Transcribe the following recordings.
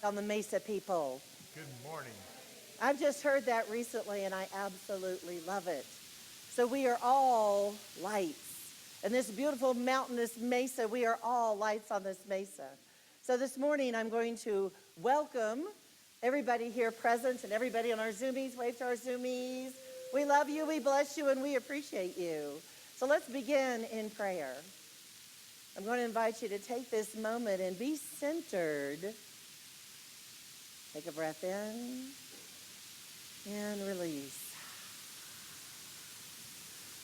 On the Mesa people. Good morning. I've just heard that recently and I absolutely love it. So we are all lights. And this beautiful mountainous mesa, we are all lights on this mesa. So this morning I'm going to welcome everybody here present and everybody on our Zoomies. Wave to our Zoomies. We love you, we bless you, and we appreciate you. So let's begin in prayer. I'm going to invite you to take this moment and be centered. Take a breath in and release.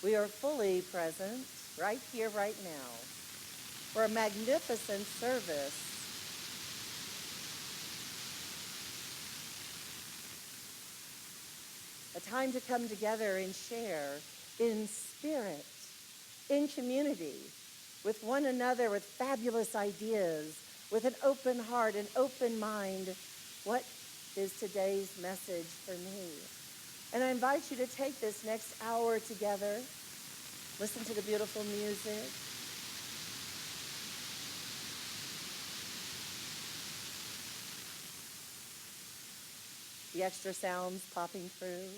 We are fully present right here, right now, for a magnificent service. A time to come together and share in spirit, in community, with one another, with fabulous ideas, with an open heart, an open mind. What is today's message for me? And I invite you to take this next hour together, listen to the beautiful music, the extra sounds popping through,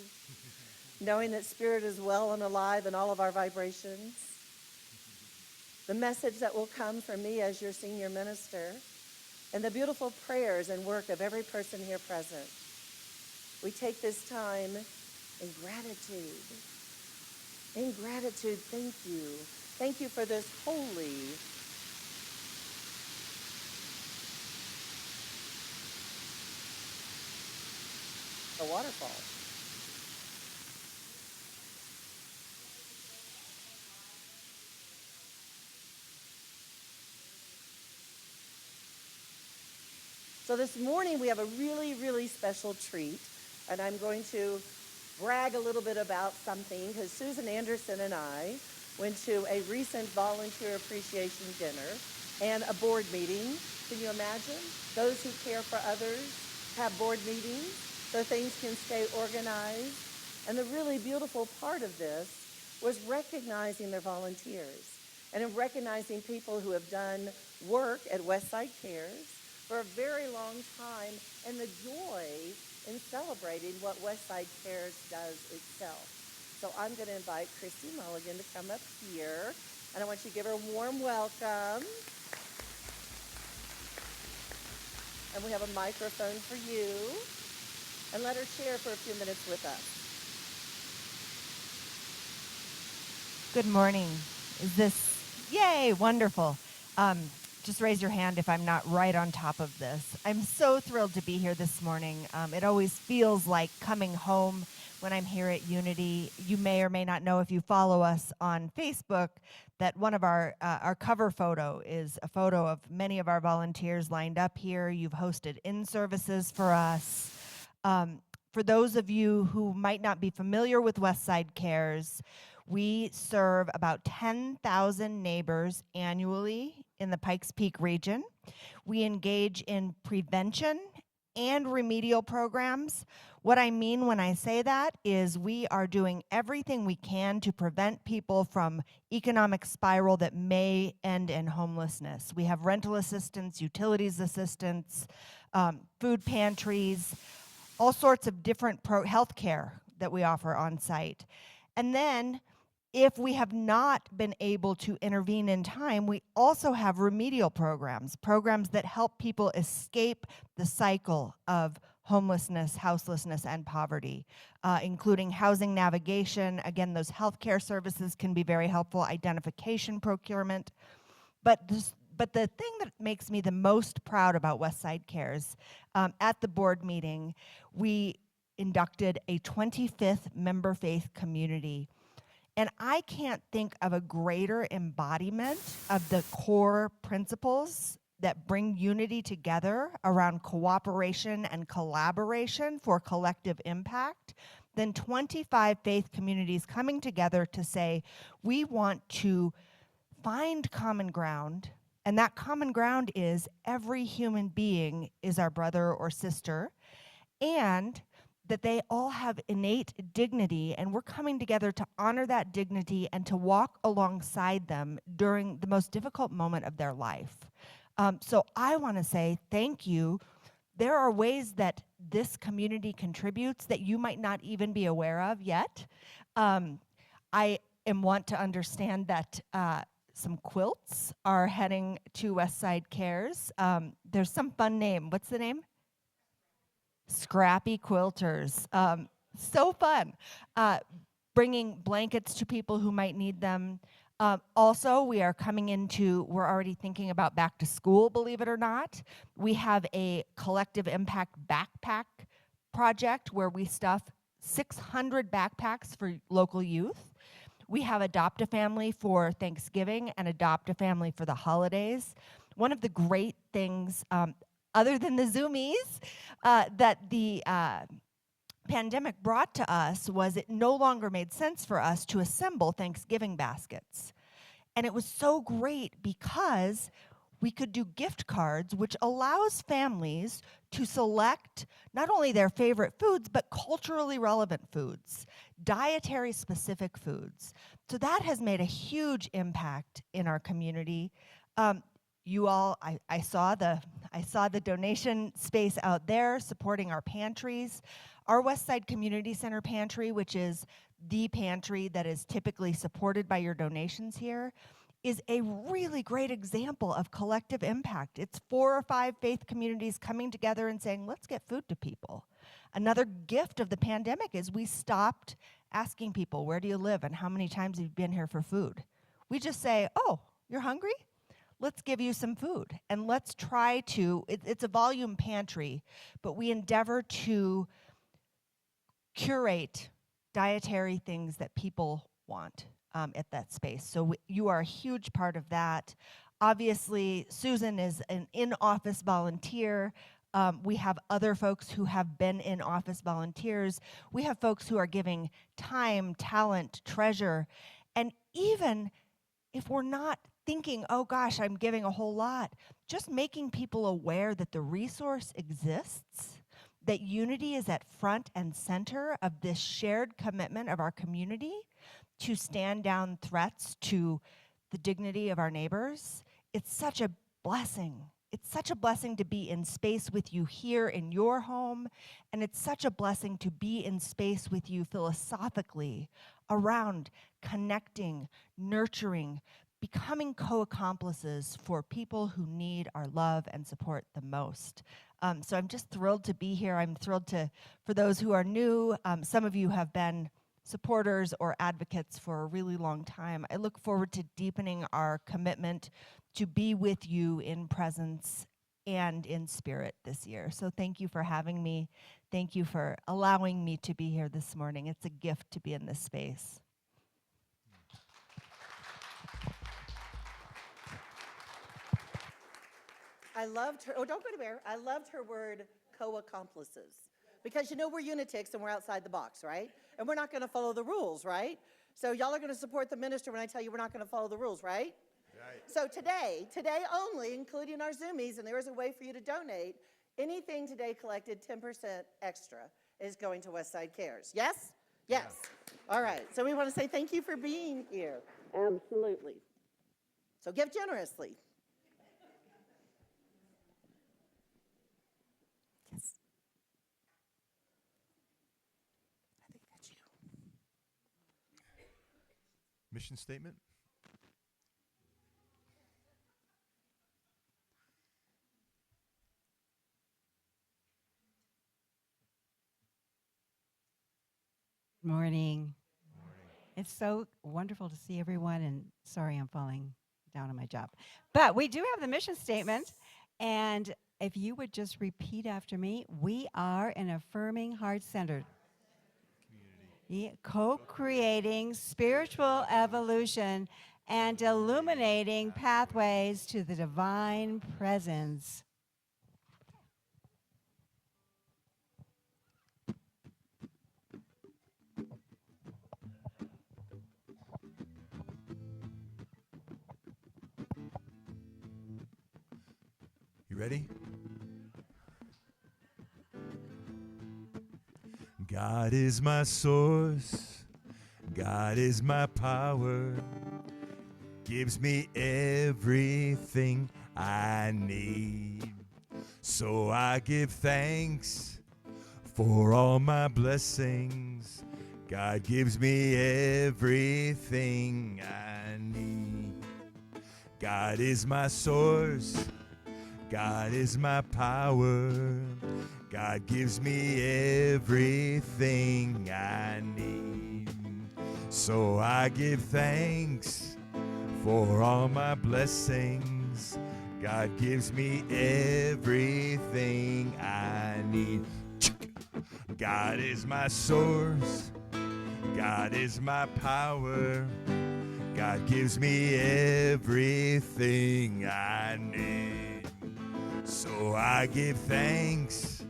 knowing that spirit is well and alive in all of our vibrations. The message that will come from me as your senior minister, and the beautiful prayers and work of every person here present. We take this time in gratitude. In gratitude, thank you. Thank you for this holy, a waterfall. So this morning we have a really, really special treat, and I'm going to brag a little bit about something because Susan Anderson and I went to a recent volunteer appreciation dinner and a board meeting. Can you imagine? Those who care for others have board meetings so things can stay organized. And the really beautiful part of this was recognizing their volunteers and in recognizing people who have done work at Westside Cares for a very long time, and the joy in celebrating what Westside Cares does itself. So I'm going to invite Christy Mulligan to come up here, and I want you to give her a warm welcome. And we have a microphone for you, and let her share for a few minutes with us. Good morning. Is this, yay, wonderful. Just raise your hand if I'm not right on top of this. I'm so thrilled to be here this morning. It always feels like coming home when I'm here at Unity. You may or may not know, if you follow us on Facebook, that one of our cover photo is a photo of many of our volunteers lined up here. You've hosted in-services for us. For those of you who might not be familiar with Westside Cares, we serve about 10,000 neighbors annually in the Pikes Peak region. We engage in prevention and remedial programs. What I mean when I say that is we are doing everything we can to prevent people from economic spiral that may end in homelessness. We have rental assistance, utilities assistance, food pantries, all sorts of different health care that we offer on site. And then if we have not been able to intervene in time, we also have remedial programs that help people escape the cycle of homelessness, houselessness, and poverty, including housing navigation. Again, those healthcare services can be very helpful, identification procurement. But the thing that makes me the most proud about Westside Cares, at the board meeting, we inducted a 25th member faith community. And I can't think of a greater embodiment of the core principles that bring Unity together around cooperation and collaboration for collective impact than 25 faith communities coming together to say, we want to find common ground, and that common ground is every human being is our brother or sister, and that they all have innate dignity, and we're coming together to honor that dignity and to walk alongside them during the most difficult moment of their life. So I want to say thank you. there are ways that this community contributes that you might not even be aware of yet. I want to understand that some quilts are heading to Westside Cares. There's some fun name. What's the name? Scrappy Quilters. So fun. Bringing blankets to people who might need them. Also, we're already thinking about back to school, believe it or not. We have a collective impact backpack project where we stuff 600 backpacks for local youth. We have Adopt a Family for Thanksgiving and Adopt a Family for the holidays. One of the great things, other than the Zoomies, that the pandemic brought to us was it no longer made sense for us to assemble Thanksgiving baskets. And it was so great because we could do gift cards, which allows families to select not only their favorite foods, but culturally relevant foods, dietary specific foods. So that has made a huge impact in our community. You all, I saw the donation space out there supporting our pantries. Our Westside Community Center pantry, which is the pantry that is typically supported by your donations here, is a really great example of collective impact. It's 4 or 5 faith communities coming together and saying, let's get food to people. Another gift of the pandemic is we stopped asking people, where do you live and how many times have you been here for food? We just say, oh, you're hungry? Let's give you some food. And let's try to, it's a volume pantry, but we endeavor to curate dietary things that people want at that space. So you are a huge part of that. Obviously, Susan is an in-office volunteer. We have other folks who have been in-office volunteers. We have folks who are giving time, talent, treasure. And even if we're not thinking, oh gosh, I'm giving a whole lot, just making people aware that the resource exists, that unity is at front and center of this shared commitment of our community to stand down threats to the dignity of our neighbors. It's such a blessing. It's such a blessing to be in space with you here in your home, and it's such a blessing to be in space with you philosophically around connecting, nurturing, becoming co-accomplices for people who need our love and support the most. So I'm just thrilled to be here. I'm thrilled for those who are new, some of you have been supporters or advocates for a really long time. I look forward to deepening our commitment to be with you in presence and in spirit this year. So thank you for having me. Thank you for allowing me to be here this morning. It's a gift to be in this space. I loved her, oh, don't go to Bear. I loved her word, co-accomplices. Because we're Unitics and we're outside the box, right? And we're not going to follow the rules, right? So y'all are going to support the minister when I tell you we're not going to follow the rules, right? Right. So today only, including our Zoomies, and there is a way for you to donate, anything today collected 10% extra is going to Westside Cares. Yes? Yes. Yeah. All right. So we want to say thank you for being here. Absolutely. So give generously. Yes. I think that's you. Mission statement. Morning. It's so wonderful to see everyone, and sorry I'm falling down on my job. But we do have the mission statement, and if you would just repeat after me, we are an affirming, heart-centered community, co-creating spiritual evolution and illuminating pathways to the divine presence. You ready? God is my source. God is my power. Gives me everything I need. So I give thanks for all my blessings. God gives me everything I need. God is my source. God is my power. God gives me everything I need. So I give thanks for all my blessings. God gives me everything I need. God is my source. God is my power. God gives me everything I need. So I give thanks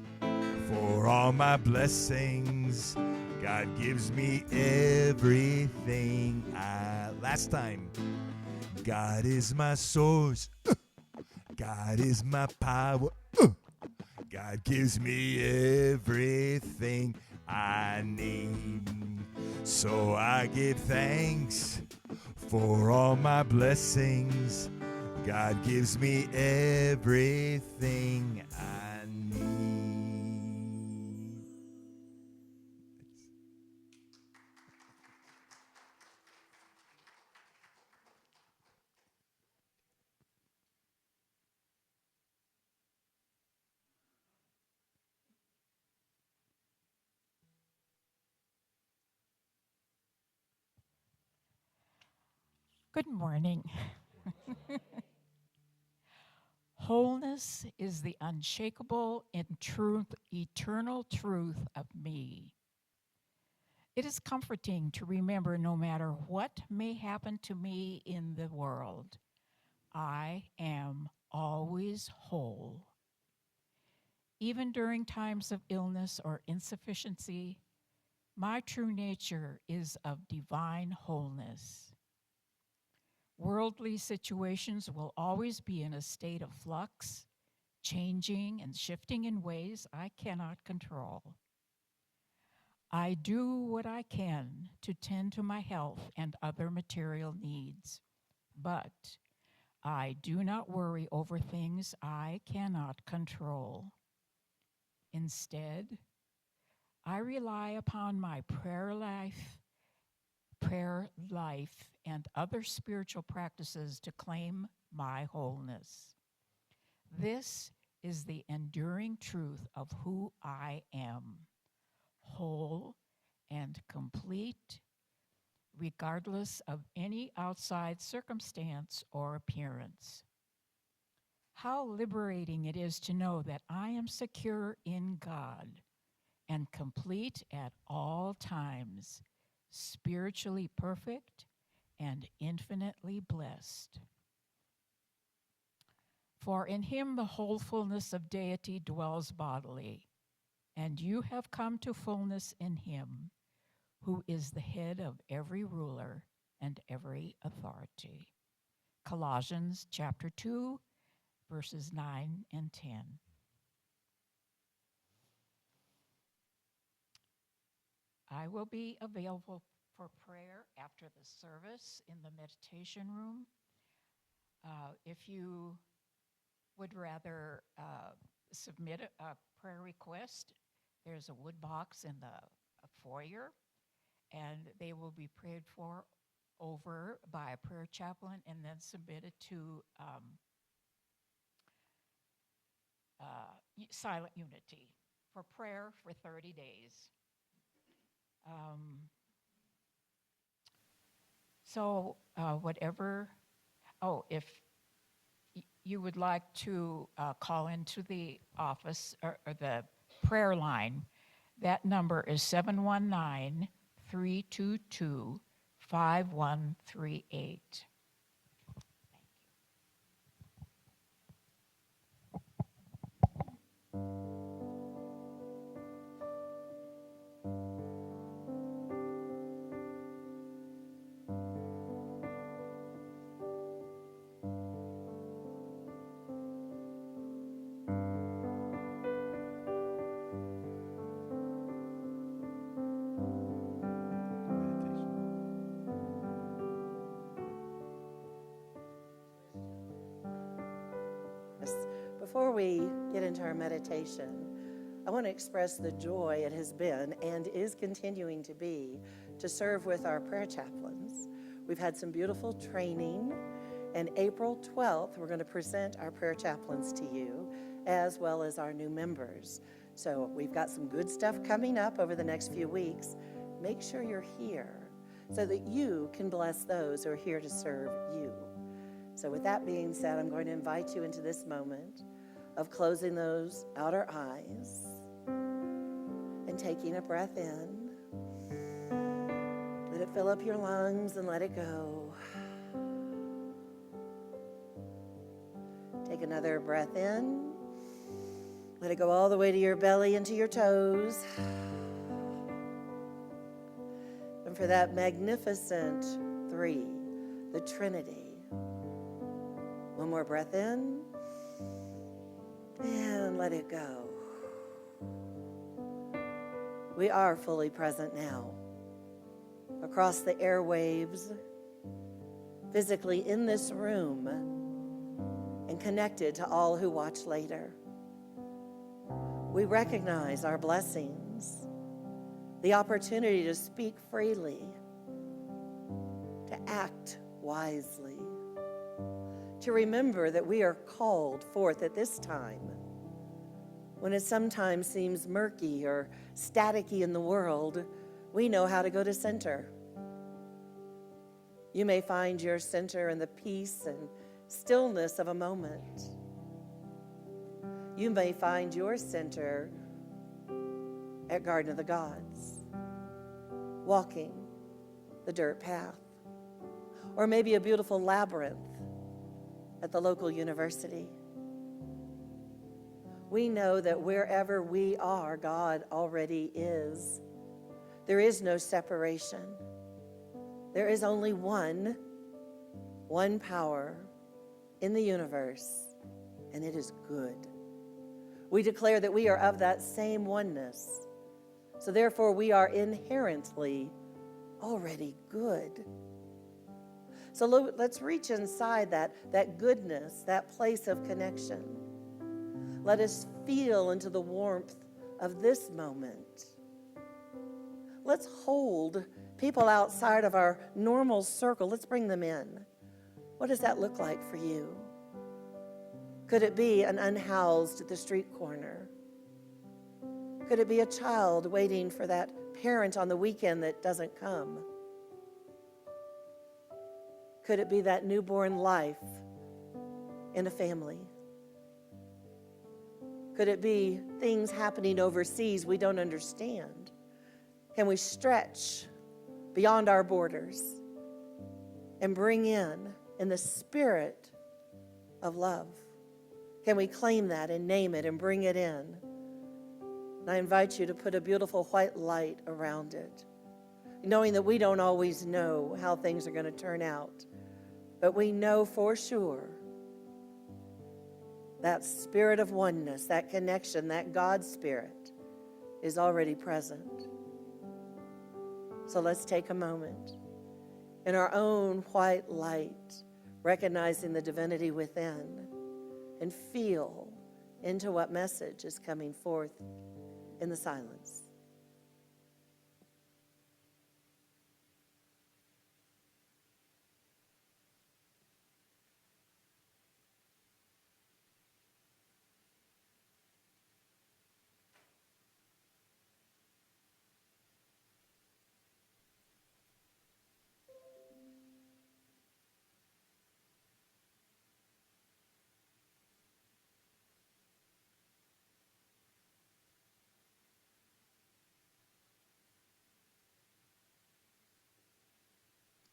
for all my blessings. God gives me everything last time. God is my source. God is my power. God gives me everything I need. So I give thanks for all my blessings. God gives me everything I need. Good morning. Wholeness is the unshakable and eternal truth of me. It is comforting to remember no matter what may happen to me in the world, I am always whole. Even during times of illness or insufficiency, my true nature is of divine wholeness. Worldly situations will always be in a state of flux, changing and shifting in ways I cannot control. I do what I can to tend to my health and other material needs, but I do not worry over things I cannot control. Instead, I rely upon my prayer life, and other spiritual practices to claim my wholeness. This is the enduring truth of who I am, whole and complete, regardless of any outside circumstance or appearance. How liberating it is to know that I am secure in God and complete at all times, spiritually perfect and infinitely blessed. For in him the whole fullness of deity dwells bodily, and you have come to fullness in him, who is the head of every ruler and every authority. Colossians chapter 2, verses 9 and 10. I will be available for prayer after the service in the meditation room. If you would rather submit a prayer request, there's a wood box in the foyer, and they will be prayed for over by a prayer chaplain and then submitted to Silent Unity for prayer for 30 days. If you would like to call into the office or the prayer line, that number is 719-322-5138. before we get into our meditation, I want to express the joy it has been and is continuing to be to serve with our prayer chaplains. We've had some beautiful training, and April 12th, we're going to present our prayer chaplains to you, as well as our new members. So we've got some good stuff coming up over the next few weeks. Make sure you're here so that you can bless those who are here to serve you. So with that being said, I'm going to invite you into this moment of closing those outer eyes and taking a breath in. Let it fill up your lungs and let it go. Take another breath in. Let it go all the way to your belly and to your toes. And for that magnificent 3, the Trinity. One more breath in. And let it go. We are fully present now. Across the airwaves, physically in this room, and connected to all who watch later. We recognize our blessings, the opportunity to speak freely, to act wisely, to remember that we are called forth at this time, when it sometimes seems murky or staticky in the world. We know how to go to center. You may find your center in the peace and stillness of a moment. You may find your center at Garden of the Gods, walking the dirt path, or maybe a beautiful labyrinth at the local university. We know that wherever we are, God already is. There is no separation. There is only one power in the universe, and it is good. We declare that we are of that same oneness. So therefore, we are inherently already good. So let's reach inside that goodness, that place of connection. Let us feel into the warmth of this moment. Let's hold people outside of our normal circle. Let's bring them in. What does that look like for you? Could it be an unhoused at the street corner? Could it be a child waiting for that parent on the weekend that doesn't come? Could it be that newborn life in a family? Could it be things happening overseas we don't understand? Can we stretch beyond our borders and bring in the spirit of love? Can we claim that and name it and bring it in? And I invite you to put a beautiful white light around it, knowing that we don't always know how things are going to turn out, but we know for sure that spirit of oneness, that connection, that God spirit is already present. So let's take a moment in our own white light, recognizing the divinity within, and feel into what message is coming forth in the silence.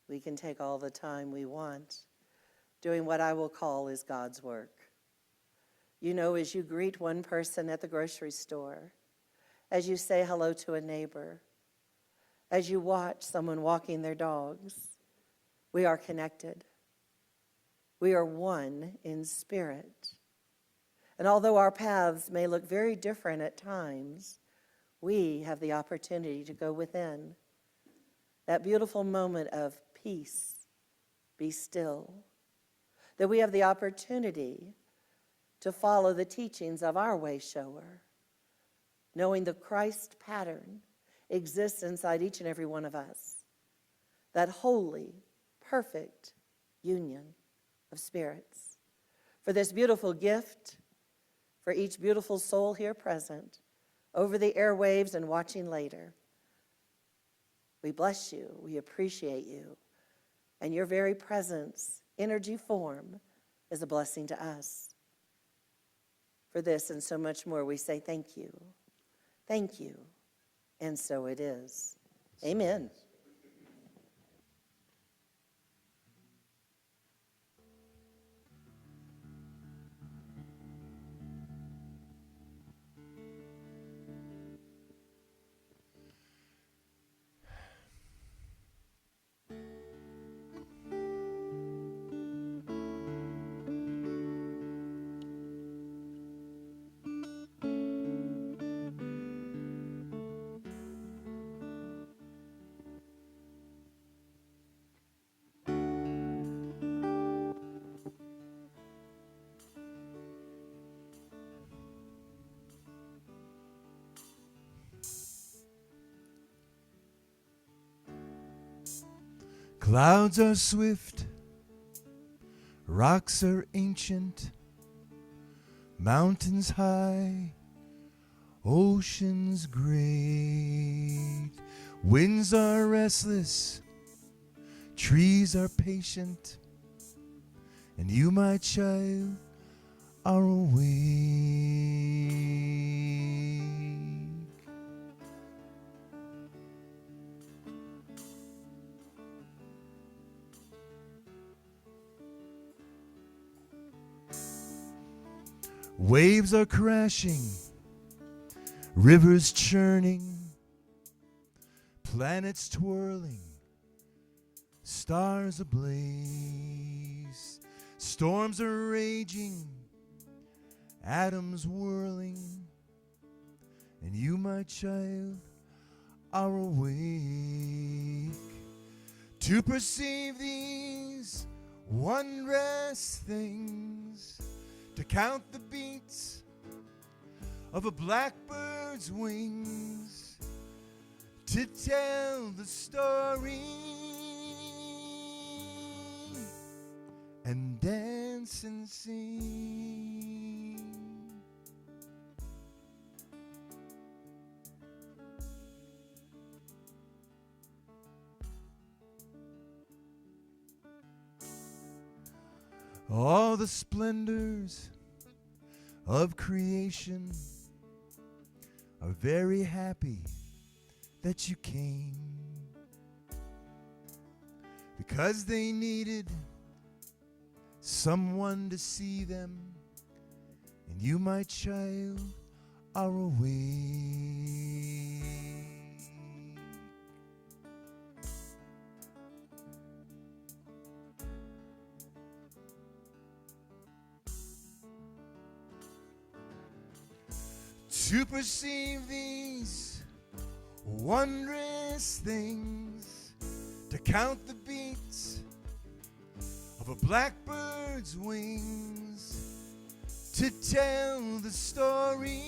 We can take all the time we want doing what I will call is God's work. You know, as you greet one person at the grocery store, as you say hello to a neighbor, as you watch someone walking their dogs, we are connected. We are one in spirit. And although our paths may look very different at times, we have the opportunity to go within that beautiful moment of peace, be still, that we have the opportunity to follow the teachings of our way shower, knowing the Christ pattern exists inside each and every one of us, that holy, perfect union of spirits. For this beautiful gift, for each beautiful soul here present, over the airwaves and watching later, we bless you, we appreciate you, and your very presence, energy form, is a blessing to us. For this and so much more, we say thank you, and so it is. Amen. Clouds are swift, rocks are ancient, mountains high, oceans great. Winds are restless, trees are patient, and you, my child, are awake. Waves are crashing, rivers churning, planets twirling, stars ablaze. Storms are raging, atoms whirling, and you, my child, are awake to perceive these wondrous things, to count the beats of a blackbird's wings, to tell the story and dance and sing. All the splendors of creation are very happy that you came, because they needed someone to see them, and you, my child, are awake. To perceive these wondrous things, to count the beats of a blackbird's wings, to tell the story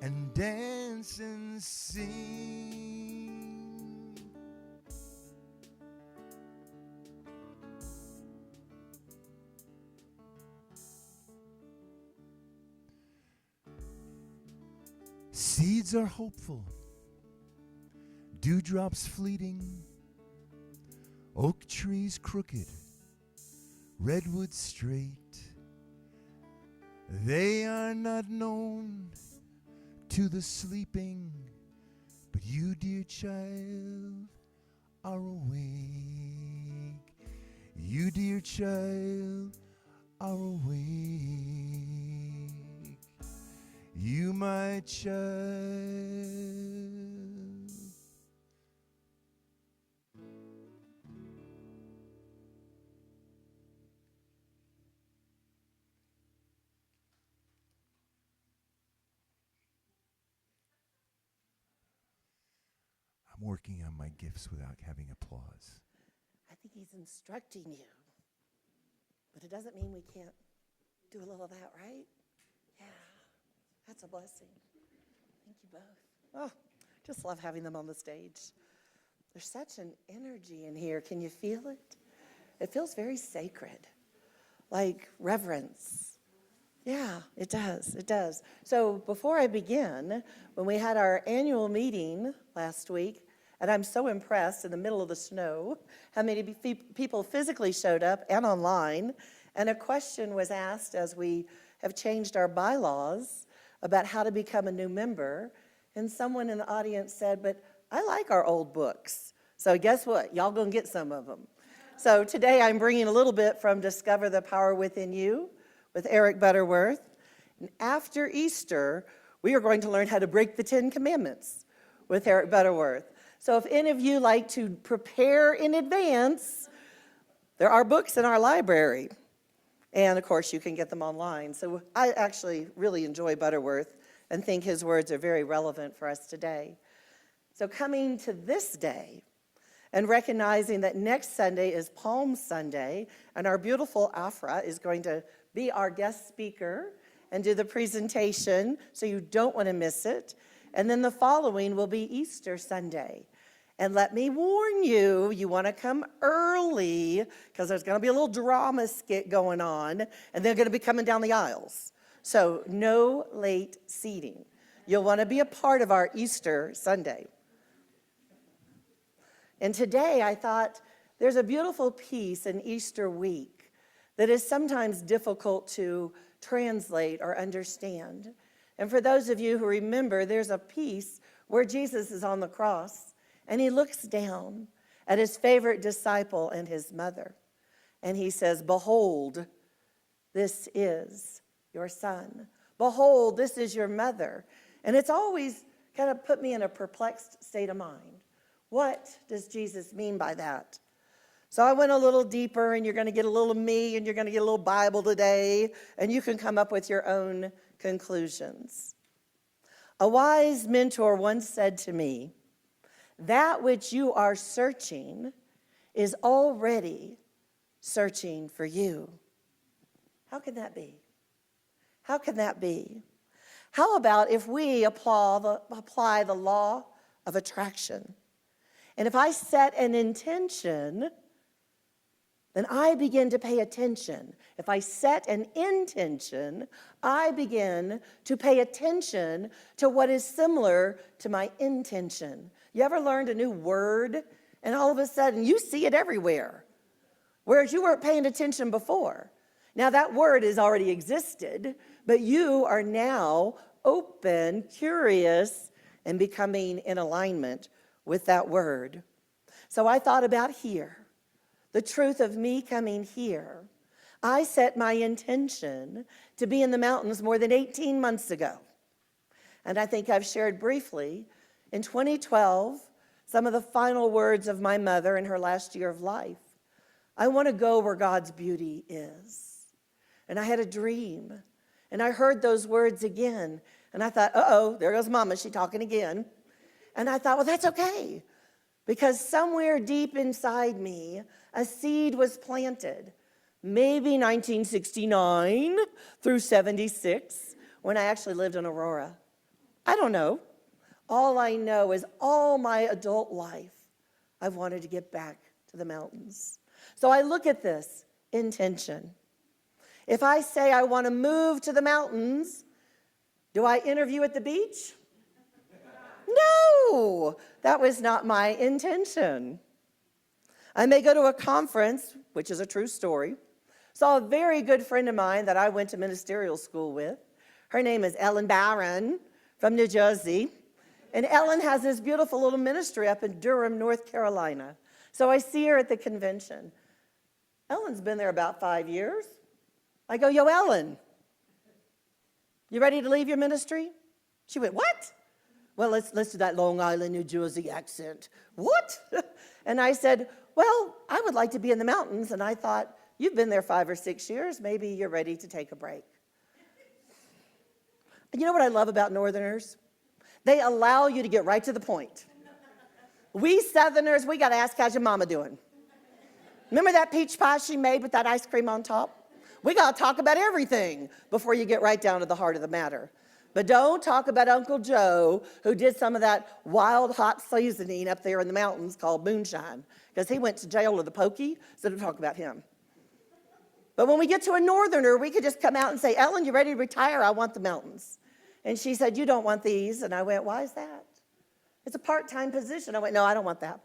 and dance and sing. Seeds are hopeful, dewdrops fleeting, oak trees crooked, redwoods straight. They are not known to the sleeping, but you, dear child, are awake. You, dear child, are awake. You, my child. I'm working on my gifts without having applause. I think he's instructing you. But it doesn't mean we can't do a little of that, right? Yeah, that's a blessing. Thank you both. Oh, just love having them on the stage. There's such an energy in here. Can you feel it? It feels very sacred, like reverence. Yeah, it does. It does. So before I begin, when we had our annual meeting last week, and I'm so impressed in the middle of the snow, how many people physically showed up and online, and a question was asked as we have changed our bylaws about how to become a new member, and someone in the audience said, but I like our old books. So guess what? Y'all gonna get some of them. So today I'm bringing a little bit from Discover the Power Within You with Eric Butterworth. And after Easter, we are going to learn how to break the 10 Commandments with Eric Butterworth. So if any of you like to prepare in advance, there are books in our library. And of course, you can get them online. So I actually really enjoy Butterworth and think his words are very relevant for us today. So coming to this day, and recognizing that next Sunday is Palm Sunday, and our beautiful Afra is going to be our guest speaker and do the presentation, so you don't want to miss it. And then the following will be Easter Sunday. And let me warn you, you want to come early, because there's going to be a little drama skit going on, and they're going to be coming down the aisles. So no late seating. You'll want to be a part of our Easter Sunday. And today I thought there's a beautiful piece in Easter week that is sometimes difficult to translate or understand. And for those of you who remember, there's a piece where Jesus is on the cross and he looks down at his favorite disciple and his mother. And he says, behold, this is your son. Behold, this is your mother. And it's always kind of put me in a perplexed state of mind. What does Jesus mean by that? So I went a little deeper, and you're going to get a little of me, and you're going to get a little Bible today, and you can come up with your own conclusions. A wise mentor once said to me, that which you are searching is already searching for you. How can that be? How can that be? How about if we apply the law of attraction? And if I set an intention, then I begin to pay attention. If I set an intention, I begin to pay attention to what is similar to my intention. You ever learned a new word, and all of a sudden you see it everywhere, whereas you weren't paying attention before? Now that word has already existed, but you are now open, curious, and becoming in alignment with that word. So I thought about here, the truth of me coming here. I set my intention to be in the mountains more than 18 months ago. And I think I've shared briefly, in 2012, some of the final words of my mother in her last year of life. I want to go where God's beauty is. And I had a dream, and I heard those words again. And I thought, uh-oh, there goes Mama, she's talking again. And I thought, well, that's okay, because somewhere deep inside me, a seed was planted, maybe 1969 through 76, when I actually lived in Aurora. I don't know. All I know is all my adult life, I've wanted to get back to the mountains. So I look at this intention. If I say I want to move to the mountains, do I interview at the beach? No, that was not my intention. I may go to a conference, which is a true story. Saw a very good friend of mine that I went to ministerial school with. Her name is Ellen Barron from New Jersey. And Ellen has this beautiful little ministry up in Durham, North Carolina. So I see her at the convention. Ellen's been there about 5 years. I go, yo, Ellen, you ready to leave your ministry? She went, what? Well, let's do that Long Island, New Jersey accent. What? And I said, well, I would like to be in the mountains. And I thought, you've been there 5 or 6 years. Maybe you're ready to take a break. And you know what I love about Northerners? They allow you to get right to the point. We Southerners, we got to ask, how's your mama doing? Remember that peach pie she made with that ice cream on top? We got to talk about everything before you get right down to the heart of the matter. But don't talk about Uncle Joe, who did some of that wild hot seasoning up there in the mountains called moonshine, because he went to jail with a pokey, so don't talk about him. But when we get to a northerner, we could just come out and say, Ellen, you ready to retire? I want the mountains. And she said, you don't want these. And I went, why is that? It's a part-time position. I went, no, I don't want that.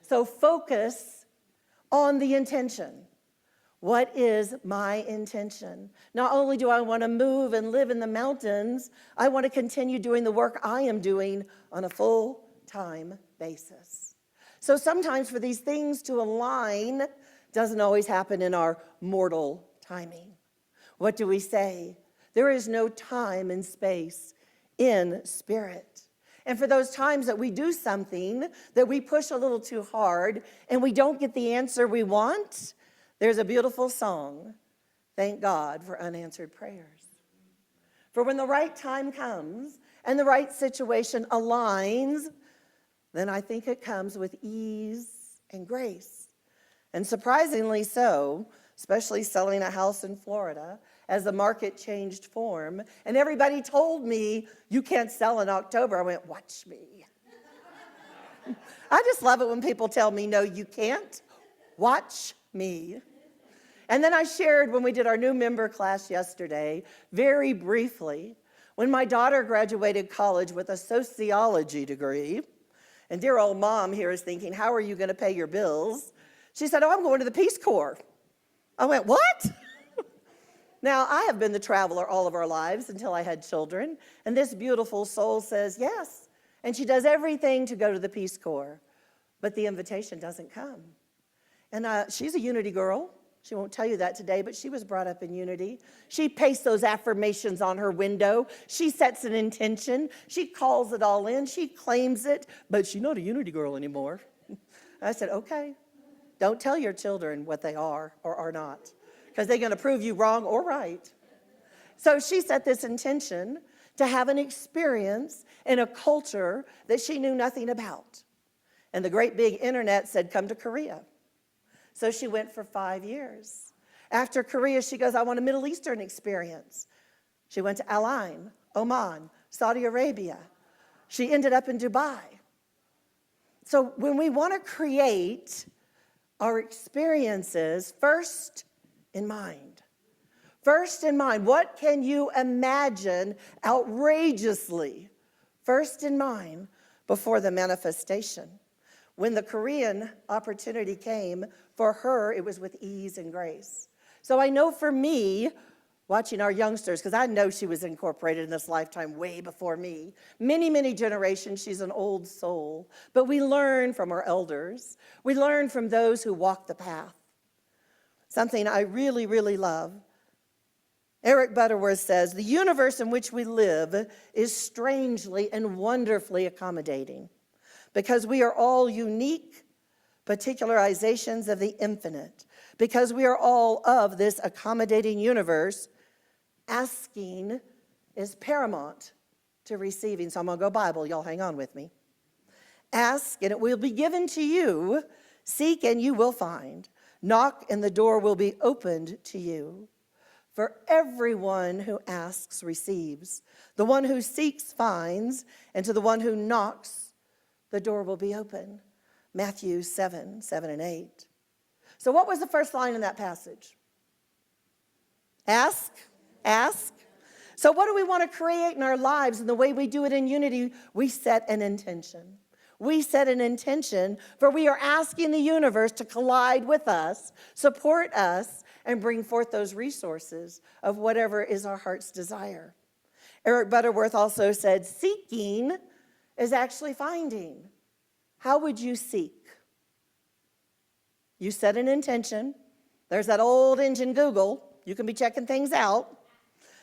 So focus on the intention. What is my intention? Not only do I want to move and live in the mountains, I want to continue doing the work I am doing on a full-time basis. So sometimes for these things to align doesn't always happen in our mortal timing. What do we say? There is no time and space in spirit. And for those times that we do something, that we push a little too hard, and we don't get the answer we want, there's a beautiful song, thank God for unanswered prayers. For when the right time comes and the right situation aligns, then I think it comes with ease and grace. And surprisingly so, especially selling a house in Florida, as the market changed form, and everybody told me, you can't sell in October. I went, watch me. I just love it when people tell me, no, you can't. Watch me. And then I shared when we did our new member class yesterday, very briefly, when my daughter graduated college with a sociology degree, and dear old mom here is thinking, how are you going to pay your bills? She said, oh, I'm going to the Peace Corps. I went, what? Now, I have been the traveler all of our lives until I had children, and this beautiful soul says yes, and she does everything to go to the Peace Corps, but the invitation doesn't come. And she's a Unity girl. She won't tell you that today, but she was brought up in Unity. She pastes those affirmations on her window. She sets an intention. She calls it all in. She claims it, but she's not a Unity girl anymore. I said, okay, don't tell your children what they are or are not, because they're going to prove you wrong or right. So she set this intention to have an experience in a culture that she knew nothing about. And the great big internet said, come to Korea. So she went for 5 years. After Korea, she goes, I want a Middle Eastern experience. She went to Al Ain, Oman, Saudi Arabia. She ended up in Dubai. So when we want to create our experiences, first in mind. First in mind, what can you imagine outrageously? First in mind before the manifestation. When the Korean opportunity came, for her, it was with ease and grace. So I know for me, watching our youngsters, because I know she was incorporated in this lifetime way before me. Many, many generations, she's an old soul. But we learn from our elders. We learn from those who walk the path. Something I really, really love. Eric Butterworth says, the universe in which we live is strangely and wonderfully accommodating because we are all unique particularizations of the infinite, because we are all of this accommodating universe. Asking is paramount to receiving. So I'm going to go Bible. Y'all hang on with me. Ask and it will be given to you. Seek and you will find. Knock and the door will be opened to you. For everyone who asks receives. The one who seeks finds. And to the one who knocks, the door will be open. Matthew 7, 7 and 8. So what was the first line in that passage? Ask, ask. So what do we want to create in our lives? And the way we do it in Unity, we set an intention. We set an intention, for we are asking the universe to collide with us, support us, and bring forth those resources of whatever is our heart's desire. Eric Butterworth also said, seeking is actually finding. How would you seek? You set an intention. There's that old engine Google. You can be checking things out.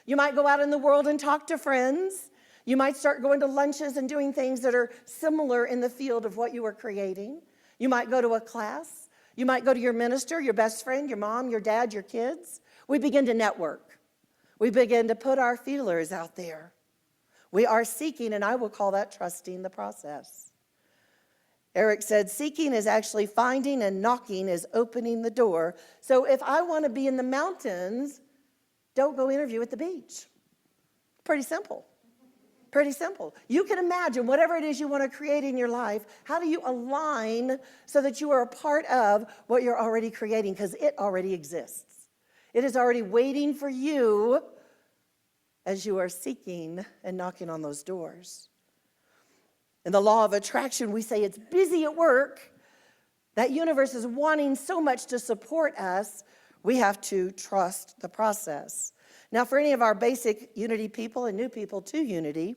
You might go out in the world and talk to friends. You might start going to lunches and doing things that are similar in the field of what you are creating. You might go to a class. You might go to your minister, your best friend, your mom, your dad, your kids. We begin to network. We begin to put our feelers out there. We are seeking, and I will call that trusting the process. Eric said, seeking is actually finding and knocking is opening the door. So if I want to be in the mountains, don't go interview at the beach. Pretty simple. Pretty simple. You can imagine whatever it is you want to create in your life, how do you align so that you are a part of what you're already creating? Because it already exists. It is already waiting for you as you are seeking and knocking on those doors. In the law of attraction, we say it's busy at work. That universe is wanting so much to support us. We have to trust the process. Now, for any of our basic unity people and new people to unity,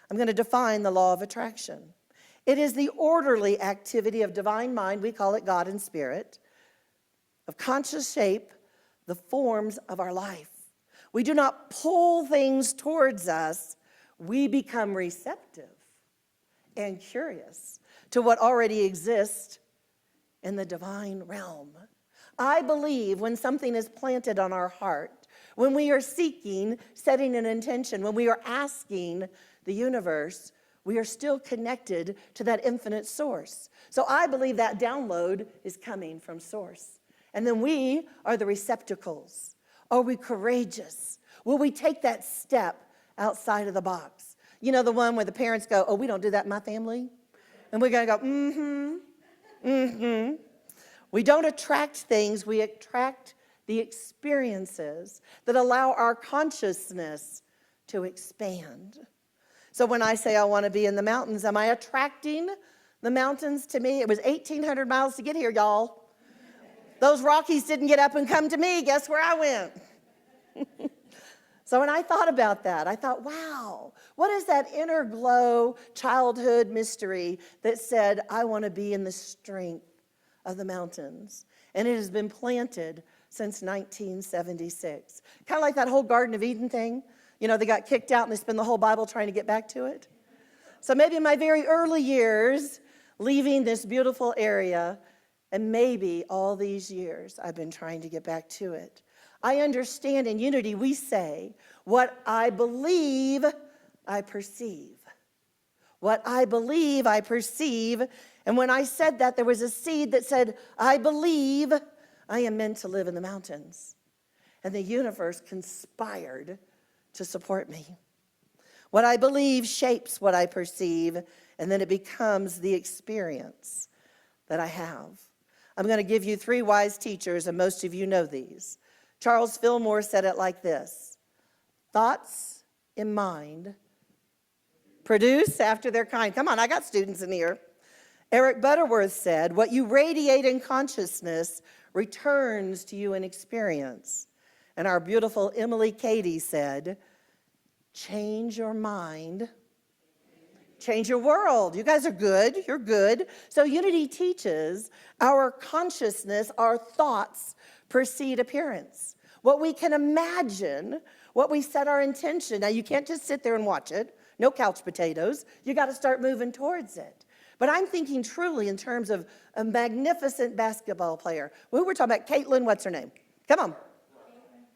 I'm going to define the law of attraction. It is the orderly activity of divine mind, we call it God and Spirit, of conscious shape, the forms of our life. We do not pull things towards us. We become receptive and curious to what already exists in the divine realm. I believe when something is planted on our heart, when we are seeking, setting an intention, when we are asking the universe, we are still connected to that infinite source. So I believe that download is coming from source. And then we are the receptacles. Are we courageous? Will we take that step outside of the box? You know, the one where the parents go, oh, we don't do that in my family? And we're going to go, We don't attract things, we attract the experiences that allow our consciousness to expand. So when I say I want to be in the mountains, am I attracting the mountains to me? It was 1,800 miles to get here, y'all. Those Rockies didn't get up and come to me. Guess where I went? So when I thought about that, I thought, wow, what is that inner glow childhood mystery that said, I want to be in the strength of the mountains? And it has been planted since 1976. Kind of like that whole Garden of Eden thing. You know, they got kicked out and they spend the whole Bible trying to get back to it. So maybe in my very early years, leaving this beautiful area, and maybe all these years, I've been trying to get back to it. I understand in unity we say, what I believe, I perceive. What I believe, I perceive. And when I said that, there was a seed that said, I believe I am meant to live in the mountains. And the universe conspired to support me. What I believe shapes what I perceive, and then it becomes the experience that I have. I'm going to give you 3 wise teachers, and most of you know these. Charles Fillmore said it like this: thoughts in mind produce after their kind. Come on, I got students in here. Eric Butterworth said, what you radiate in consciousness returns to you in experience. And our beautiful Emily Cady said, change your mind, change your world. You guys are good. You're good. So unity teaches our consciousness, our thoughts precede appearance. What we can imagine, what we set our intention. Now, you can't just sit there and watch it. No couch potatoes. You got to start moving towards it. But I'm thinking truly in terms of a magnificent basketball player. We were talking about Quillen, what's her name? Come on.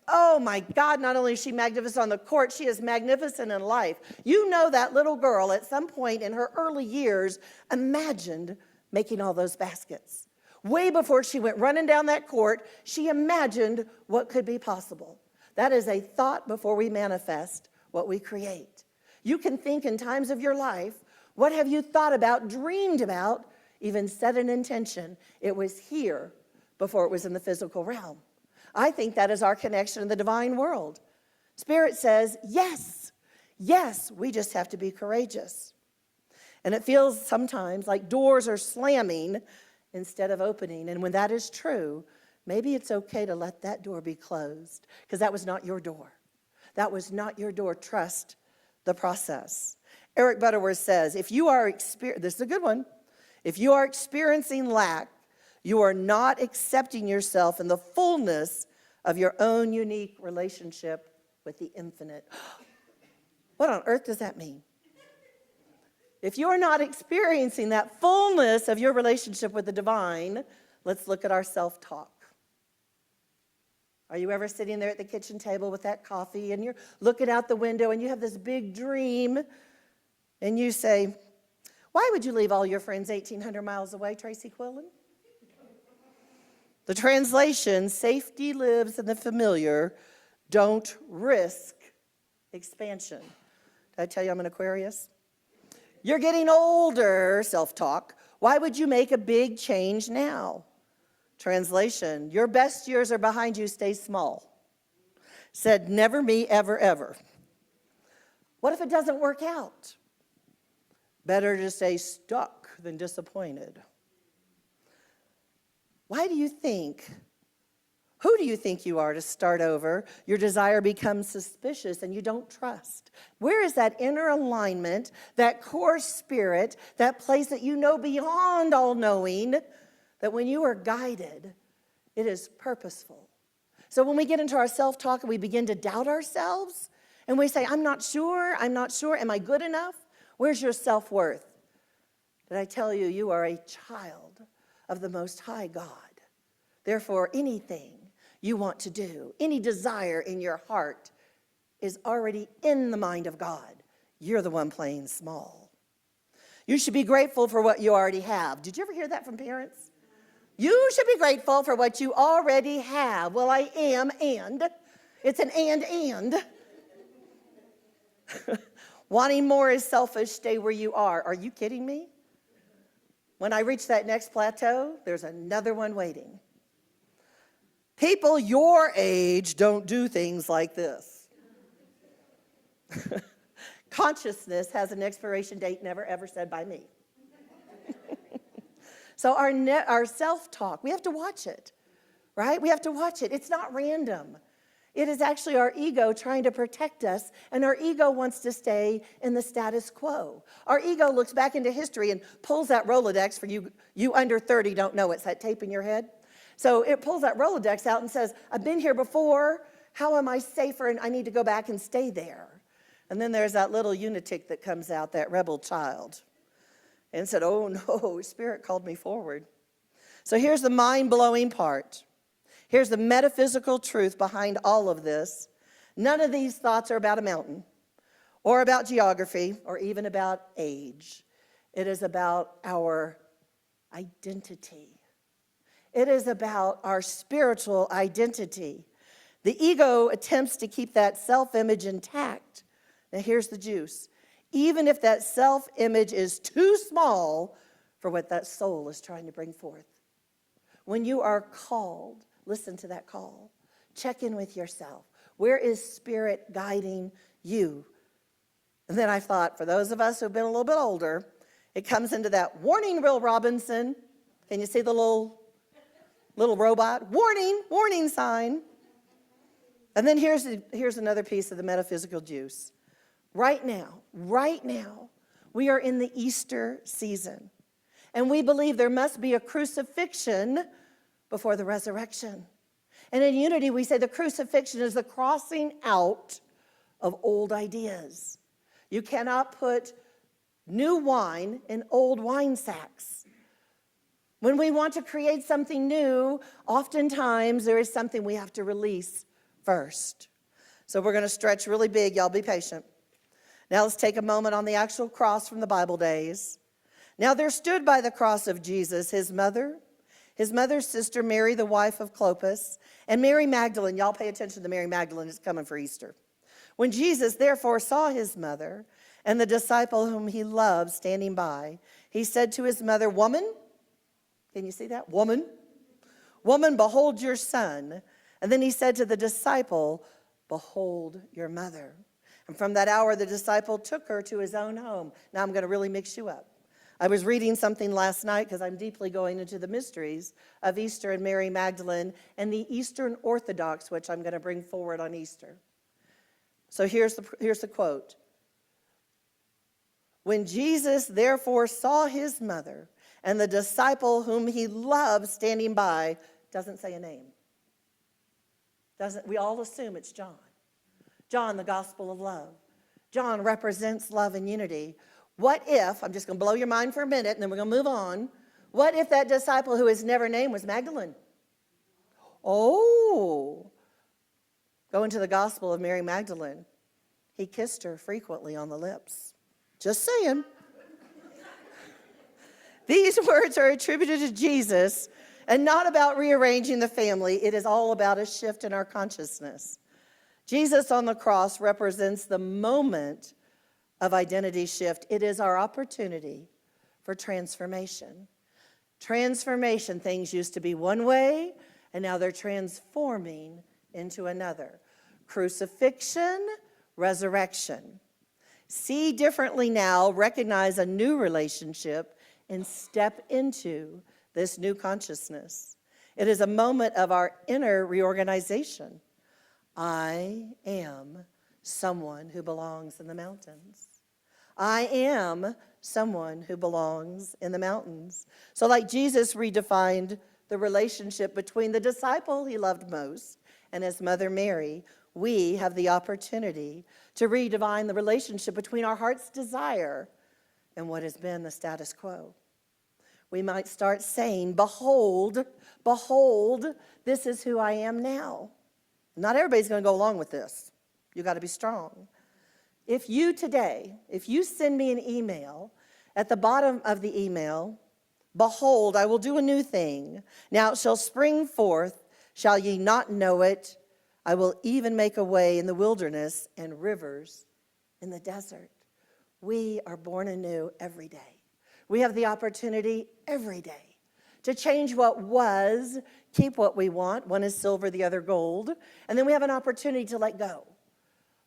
Oh my God, not only is she magnificent on the court, she is magnificent in life. You know that little girl at some point in her early years imagined making all those baskets. Way before she went running down that court, she imagined what could be possible. That is a thought before we manifest what we create. You can think in times of your life, what have you thought about, dreamed about, even set an intention? It was here before it was in the physical realm. I think that is our connection in the divine world. Spirit says, yes, yes, we just have to be courageous. And it feels sometimes like doors are slamming instead of opening. And when that is true, maybe it's okay to let that door be closed, because that was not your door. That was not your door. Trust the process. Eric Butterworth says, this is a good one. If you are experiencing lack, you are not accepting yourself in the fullness of your own unique relationship with the infinite. What on earth does that mean? If you're not experiencing that fullness of your relationship with the divine, let's look at our self-talk. Are you ever sitting there at the kitchen table with that coffee and you're looking out the window and you have this big dream and you say, Why would you leave all your friends 1,800 miles away, Tracey Quillen? The translation, safety lives in the familiar, don't risk expansion. Did I tell you I'm an Aquarius? You're getting older, self-talk. Why would you make a big change now? Translation, your best years are behind you, stay small. Said, never me, ever, ever. What if it doesn't work out? Better to stay stuck than disappointed. Who do you think you are to start over? Your desire becomes suspicious and you don't trust. Where is that inner alignment, that core spirit, that place that you know beyond all knowing, that when you are guided, it is purposeful? So when we get into our self-talk and we begin to doubt ourselves, and we say, I'm not sure, am I good enough? Where's your self-worth? Did I tell you, you are a child of the Most High God. Therefore, anything you want to do, any desire in your heart is already in the mind of God. You're the one playing small. You should be grateful for what you already have. Did you ever hear that from parents? You should be grateful for what you already have. Well, I am, and. It's an and. Wanting more is selfish. Stay where you are. Are you kidding me? When I reach that next plateau, there's another one waiting. People your age don't do things like this. Consciousness has an expiration date never ever said by me. So our self-talk, we have to watch it, right? We have to watch it. It's not random. It is actually our ego trying to protect us, and our ego wants to stay in the status quo. Our ego looks back into history and pulls that Rolodex. For you under 30 don't know it's that tape in your head. So it pulls that Rolodex out and says, I've been here before. How am I safer? And I need to go back and stay there. And then there's that little lunatic that comes out, that rebel child, and said, oh no, Spirit called me forward. So here's the mind-blowing part. Here's the metaphysical truth behind all of this. None of these thoughts are about a mountain or about geography or even about age. It is about our identity. It is about our spiritual identity. The ego attempts to keep that self-image intact. Now here's the juice. Even if that self-image is too small for what that soul is trying to bring forth. When you are called, listen to that call. Check in with yourself. Where is Spirit guiding you? And then I thought, for those of us who've been a little bit older, it comes into that warning, Will Robinson. Can you see the little robot? Warning sign. And then here's another piece of the metaphysical juice. Right now, we are in the Easter season. And we believe there must be a crucifixion before the resurrection. And in Unity, we say the crucifixion is the crossing out of old ideas. You cannot put new wine in old wine sacks. When we want to create something new, oftentimes there is something we have to release first. So we're going to stretch really big. Y'all be patient. Now let's take a moment on the actual cross from the Bible days. Now there stood by the cross of Jesus his mother's sister Mary, the wife of Clopas, and Mary Magdalene. Y'all pay attention to Mary Magdalene, is coming for Easter. When Jesus therefore saw his mother and the disciple whom he loved standing by, he said to his mother, Woman, can you see that? Woman, behold your son. And then he said to the disciple, Behold your mother. And from that hour, the disciple took her to his own home. Now I'm going to really mix you up. I was reading something last night because I'm deeply going into the mysteries of Easter and Mary Magdalene and the Eastern Orthodox, which I'm going to bring forward on Easter. So here's the quote. When Jesus therefore saw his mother and the disciple whom he loved standing by, doesn't say a name. We all assume it's John. John, the gospel of love. John represents love and unity. What if, I'm just going to blow your mind for a minute and then we're going to move on. What if that disciple who is never named was Magdalene? Oh, go into the gospel of Mary Magdalene. He kissed her frequently on the lips. Just saying. These words are attributed to Jesus and not about rearranging the family. It is all about a shift in our consciousness. Jesus on the cross represents the moment of identity shift. It is our opportunity for transformation. Transformation, things used to be one way, and now they're transforming into another. Crucifixion, resurrection. See differently now, recognize a new relationship, and step into this new consciousness. It is a moment of our inner reorganization. I am someone who belongs in the mountains. I am someone who belongs in the mountains. So like Jesus redefined the relationship between the disciple he loved most and his mother Mary, we have the opportunity to redefine the relationship between our heart's desire and what has been the status quo. We might start saying, behold, behold, this is who I am now. Not everybody's going to go along with this. You got to be strong. If you send me an email, at the bottom of the email, behold, I will do a new thing. Now it shall spring forth, shall ye not know it? I will even make a way in the wilderness and rivers in the desert. We are born anew every day. We have the opportunity every day to change what was, keep what we want. One is silver, the other gold. And then we have an opportunity to let go.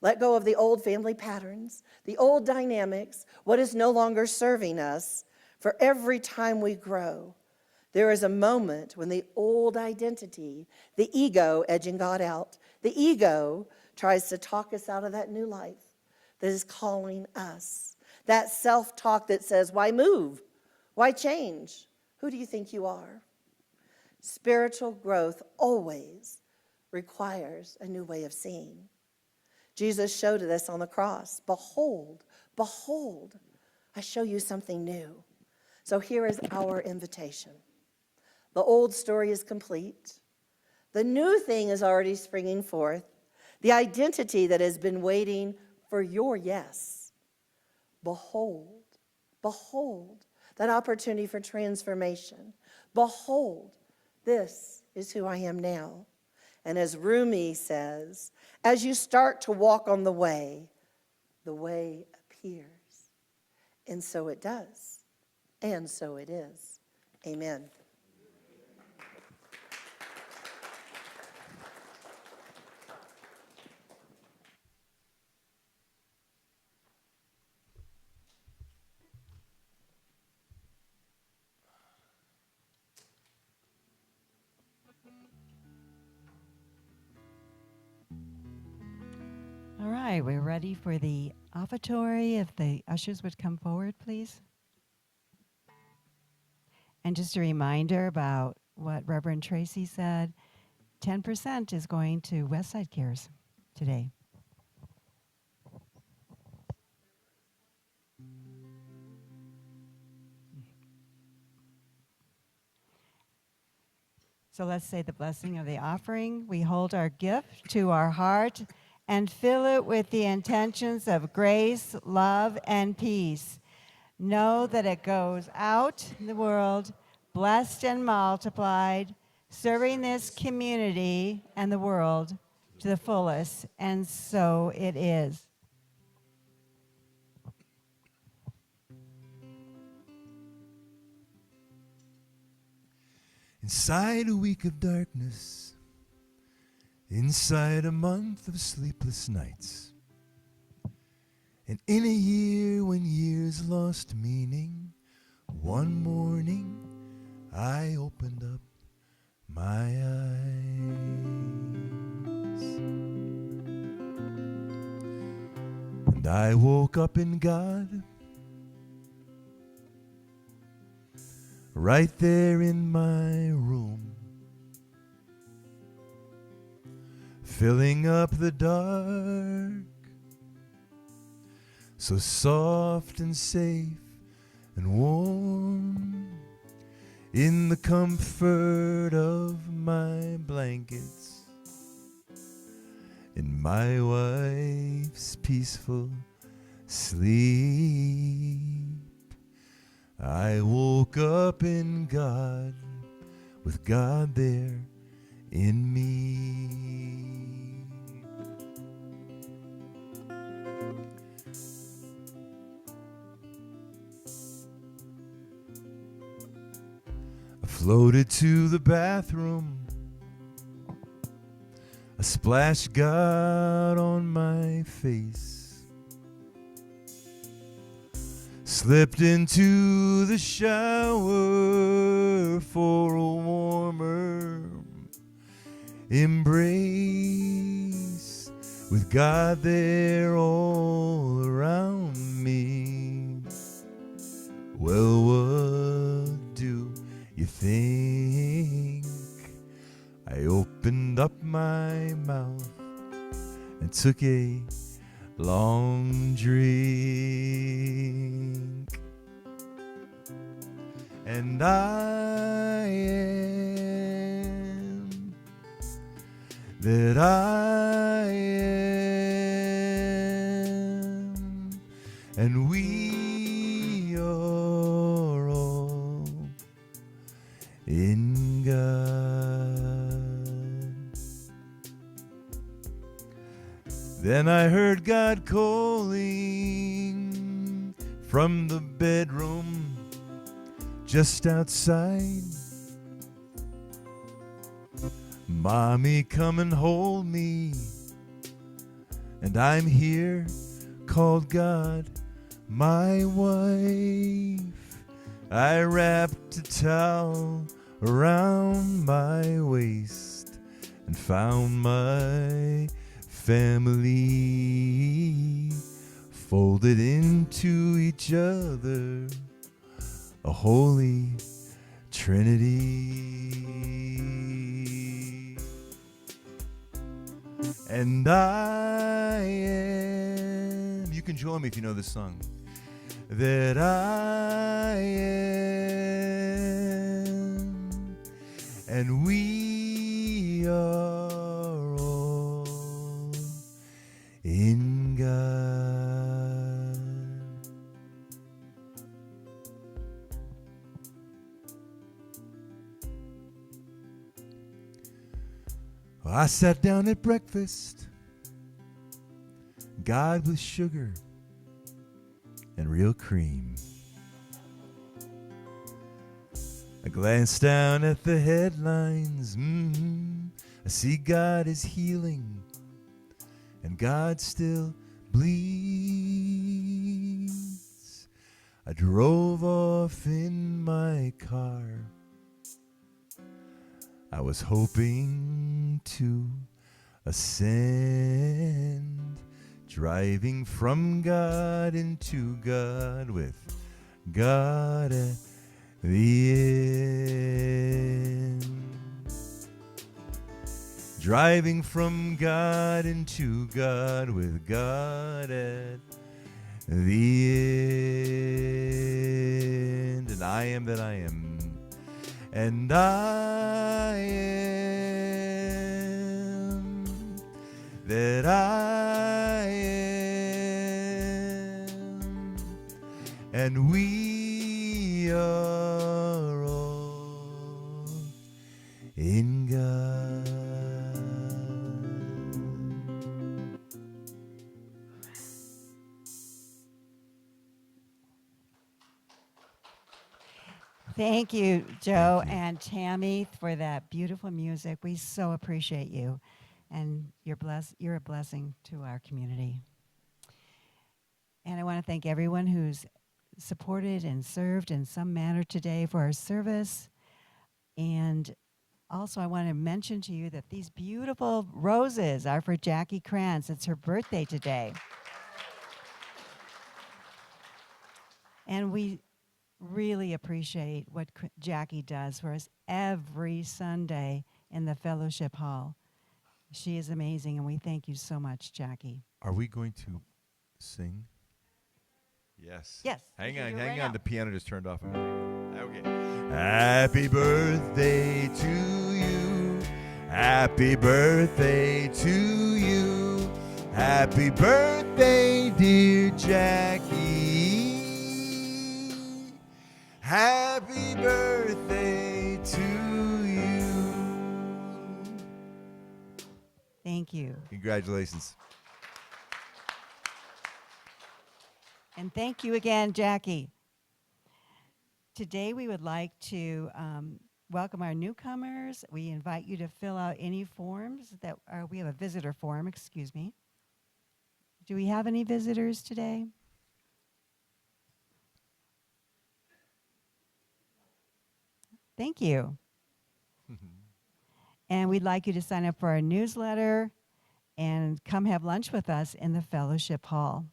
Let go of the old family patterns, the old dynamics, what is no longer serving us. For every time we grow, there is a moment when the old identity, the ego edging God out, the ego tries to talk us out of that new life that is calling us. That self-talk that says, why move? Why change? Who do you think you are? Spiritual growth always requires a new way of seeing. Jesus showed us on the cross, behold, behold, I show you something new. So here is our invitation. The old story is complete. The new thing is already springing forth. The identity that has been waiting for your yes. Behold, behold, that opportunity for transformation. Behold, this is who I am now. And as Rumi says, as you start to walk on the way appears. And so it does. And so it is. Amen. All right, we're ready for the offertory. If the ushers would come forward, please. And just a reminder about what Reverend Tracey said, 10% is going to Westside Cares today. So let's say the blessing of the offering. We hold our gift to our heart and fill it with the intentions of grace, love, and peace. Know that it goes out in the world, blessed and multiplied, serving this community and the world to the fullest. And so it is. Inside a week of darkness, inside a month of sleepless nights, and in a year when years lost meaning, one morning I opened up my eyes. And I woke up in God, right there in my room, filling up the dark, so soft and safe and warm, in the comfort of my blankets, in my wife's peaceful sleep. I woke up in God, with God there in me. I floated to the bathroom. I splashed God on my face. Slipped into the shower for a warmer embrace, with God there all around me. Well, what do you think? I opened up my mouth and took a long drink. And I am that I am, and we are all in God. Then I heard God calling from the bedroom just outside. Mommy, come and hold me. And I'm here, called God my wife. I wrapped a towel around my waist and found my family folded into each other, a holy trinity. And I am, you can join me if you know this song, that I am, and we are all in God. Well, I sat down at breakfast, God with sugar and real cream. I glanced down at the headlines. I see God is healing, and God still bleeds. I drove off in my car. I was hoping to ascend, driving from God into God, with God at the end. Driving from God into God, with God at the end. And I am that I am. And I am that I am, and we are all in God. Thank you, Joe and Tammy, for that beautiful music. We so appreciate you, and you're a blessing to our community. And I want to thank everyone who's supported and served in some manner today for our service. And also, I want to mention to you that these beautiful roses are for Jackie Krantz. It's her birthday today. And we really appreciate what Jackie does for us every Sunday in the fellowship hall. She is amazing, and we thank you so much, Jackie. Are we going to sing? Yes. Yes. Hang we can on, do it hang right on. now. The piano just turned off. Okay. Happy birthday to you. Happy birthday to you. Happy birthday, dear Jackie. Happy birthday to you. Thank you. Congratulations. And thank you again, Jackie. Today we would like to welcome our newcomers. We invite you to fill out any forms that we have a visitor form, excuse me. Do we have any visitors today? Thank you. And we'd like you to sign up for our newsletter and come have lunch with us in the fellowship hall.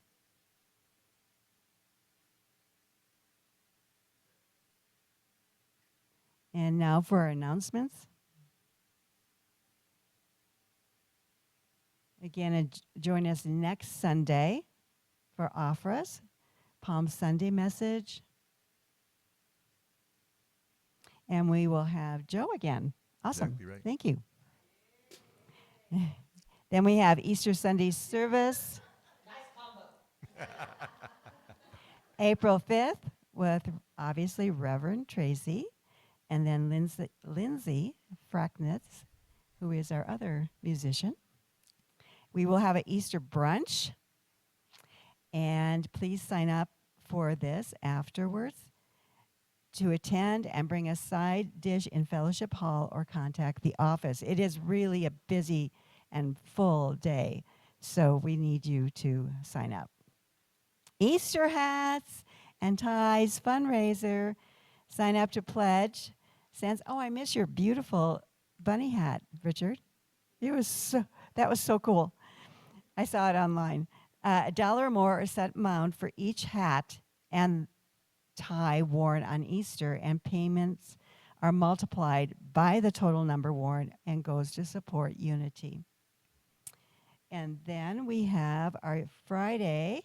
And now for our announcements. Again, join us next Sunday for Offerus, Palm Sunday message. And we will have Joe again. Awesome. Exactly right. Thank you. Then we have Easter Sunday service. Nice combo. April 5th with obviously Reverend Tracey. And then Lindsay Fracknitz, who is our other musician. We will have an Easter brunch. And please sign up for this afterwards to attend and bring a side dish in Fellowship Hall or contact the office. It is really a busy and full day, so we need you to sign up. Easter hats and ties fundraiser. Sign up to pledge. Oh, I miss your beautiful bunny hat, Richard. That was so cool. I saw it online. $1 or more is set amount for each hat and tie worn on Easter, and payments are multiplied by the total number worn and goes to support unity. And then we have our Friday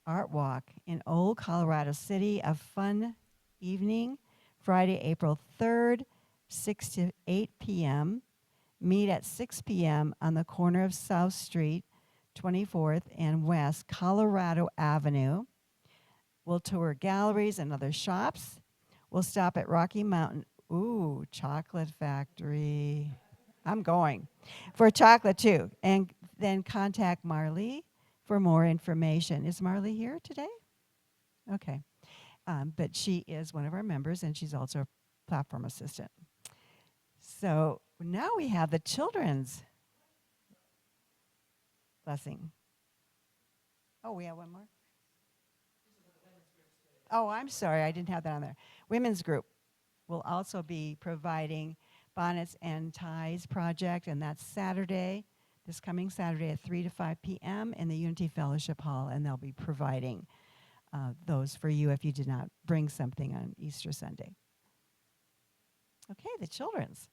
art walk in Old Colorado City, a fun evening, Friday, April 3rd, 6 to 8 p.m. Meet at 6 p.m. on the corner of South Street, 24th and West Colorado Avenue. We'll tour galleries and other shops. We'll stop at Rocky Mountain. Ooh, chocolate factory. I'm going for chocolate too. And then contact Marley for more information. Is Marley here today? Okay. But she is one of our members, and she's also a platform assistant. So now we have the children's blessing. Oh, we have one more? Oh, I'm sorry. I didn't have that on there. Women's group will also be providing bonnets and ties project, and that's Saturday, this coming Saturday at 3 to 5 p.m. in the Unity Fellowship Hall, and they'll be providing those for you if you did not bring something on Easter Sunday. Okay, the children's.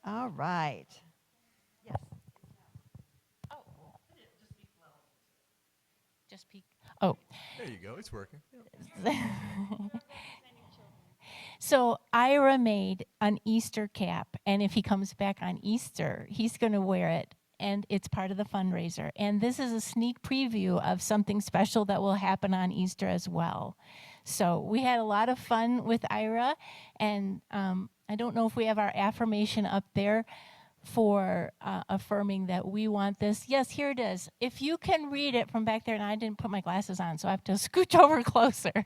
All right. Yes. Oh. Just peek. Oh. There you go. It's working. So Ira made an Easter cap, and if he comes back on Easter, he's going to wear it, and it's part of the fundraiser. And this is a sneak preview of something special that will happen on Easter as well. So we had a lot of fun with Ira, and I don't know if we have our affirmation up there for affirming that we want this. Yes, here it is. If you can read it from back there, and I didn't put my glasses on, so I have to scooch over closer.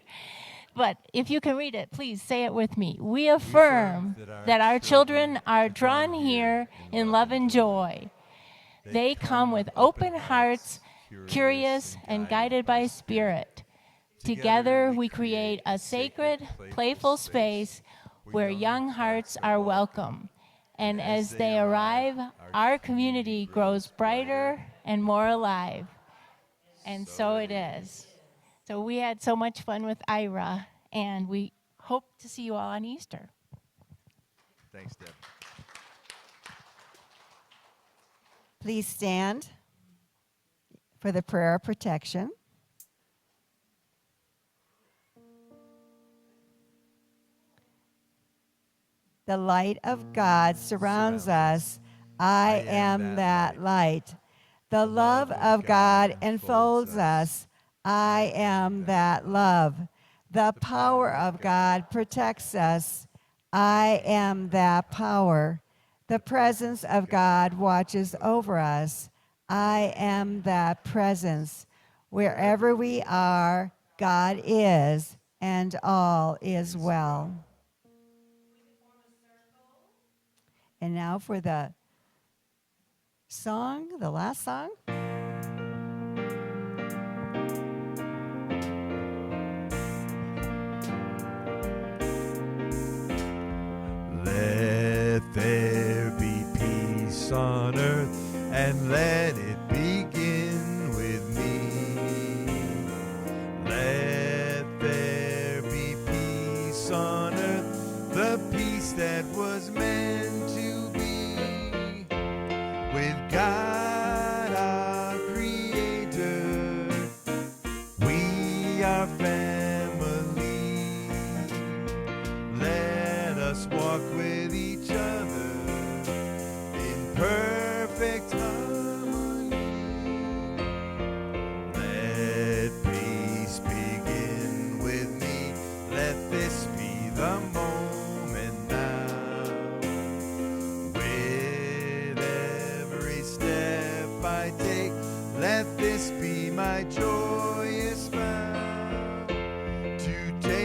But if you can read it, please say it with me. We affirm that our children are drawn here in love and joy. They come with open hearts, curious and guided by Spirit. Together we create a sacred, playful space where young hearts are welcome. And as they arrive, our community grows brighter and more alive. And so it is. So we had so much fun with Ira, and we hope to see you all on Easter. Thanks, Deb. Please stand for the prayer of protection. The light of God surrounds us. I am that light. The love of God enfolds us. I am that love. The power of God protects us. I am that power. The presence of God watches over us. I am that presence. Wherever we are, God is, and all is well. And now for the song, the last song. Let there be peace on earth, and let it begin with me. Let there be peace on earth, the peace that was meant to be. With God our Creator, we are family. Let us walk with each other in perfect harmony. Let peace begin with me. Let this be the moment now. With every step I take, let this be my joyous vow to take